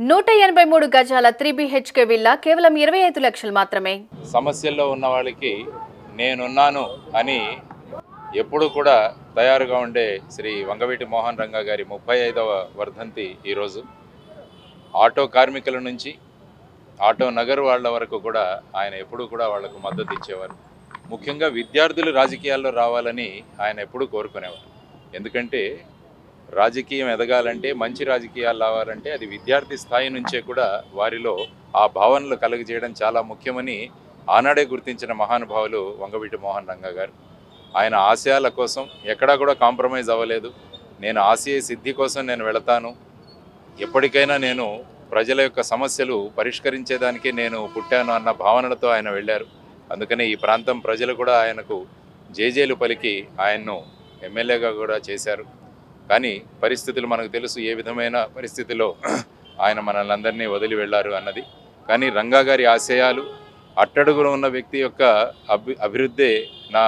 183 గజాల 3 BHK villa కేవలం 25 లక్షలు మాత్రమే. సమస్యల్లో ఉన్న వాళ్ళకి నేనున్నాను అని ఎప్పుడు కూడా తయారుగా ఉండే శ్రీ వంగవీటి మోహన్ రంగా గారి 35వ వర్ధంతి ఈరోజు. ఆటో కార్మికుల నుంచి ఆటో నగర్ వాళ్ళ వరకు కూడా ఆయన ఎప్పుడు కూడా వాళ్లకు మద్దతు ఇచ్చేవారు. ముఖ్యంగా విద్యార్థులు రాజకీయాల్లో రావాలని ఆయన ఎప్పుడు కోరుకునేవారు. ఎందుకంటే రాజకీయం ఎదగాలంటే, మంచి రాజకీయాలు రావాలంటే అది విద్యార్థి స్థాయి నుంచే కూడా వారిలో ఆ భావనలు కలుగజేయడం చాలా ముఖ్యమని ఆనాడే గుర్తించిన మహానుభావులు వంగవీటి మోహన్ రంగా గారు. ఆయన ఆశయాల కోసం ఎక్కడా కూడా కాంప్రమైజ్ అవ్వలేదు. నేను ఆశయ సిద్ధి కోసం నేను వెళతాను, ఎప్పటికైనా నేను ప్రజల యొక్క సమస్యలు పరిష్కరించేదానికే నేను పుట్టాను అన్న భావనలతో ఆయన వెళ్ళారు. అందుకనే ఈ ప్రాంతం ప్రజలు కూడా ఆయనకు జేజేలు పలికి ఆయన్ను ఎమ్మెల్యేగా కూడా చేశారు. కానీ పరిస్థితులు మనకు తెలుసు, ఏ విధమైన పరిస్థితిలో ఆయన మనల్ని అందరినీ వదిలి వెళ్ళారు అన్నది. కానీ రంగా గారి ఆశయాలు, అట్టడుగులో ఉన్న వ్యక్తి యొక్క అభివృద్ధే నా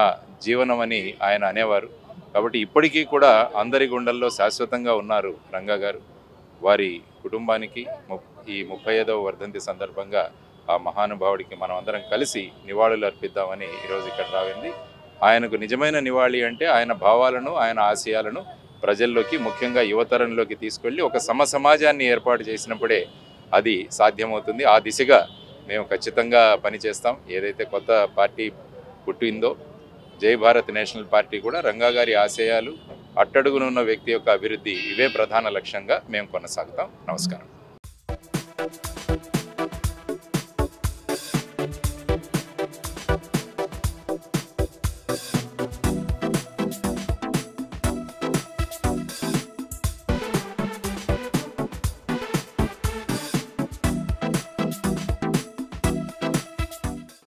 జీవనం అని ఆయన అనేవారు. కాబట్టి ఇప్పటికీ కూడా అందరి గుండెల్లో శాశ్వతంగా ఉన్నారు రంగా గారు. వారి కుటుంబానికి ఈ 35వ వర్ధంతి సందర్భంగా ఆ మహానుభావుడికి మనం అందరం కలిసి నివాళులు అర్పిద్దామని ఈరోజు ఇక్కడ రావింది. ఆయనకు నిజమైన నివాళి అంటే ఆయన భావాలను, ఆయన ఆశయాలను ప్రజల్లోకి, ముఖ్యంగా యువతరంలోకి తీసుకెళ్ళి ఒక సమాజాన్ని ఏర్పాటు చేసినప్పుడే అది సాధ్యమవుతుంది. ఆ దిశగా మేము ఖచ్చితంగా పనిచేస్తాం. ఏదైతే కొత్త పార్టీ పుట్టిందో జై భారత్ నేషనల్ పార్టీ కూడా రంగా గారి ఆశయాలు, అట్టడుగున ఉన్న వ్యక్తి యొక్క అభివృద్ధి, ఇవే ప్రధాన లక్ష్యంగా మేము కొనసాగుతాం. నమస్కారం.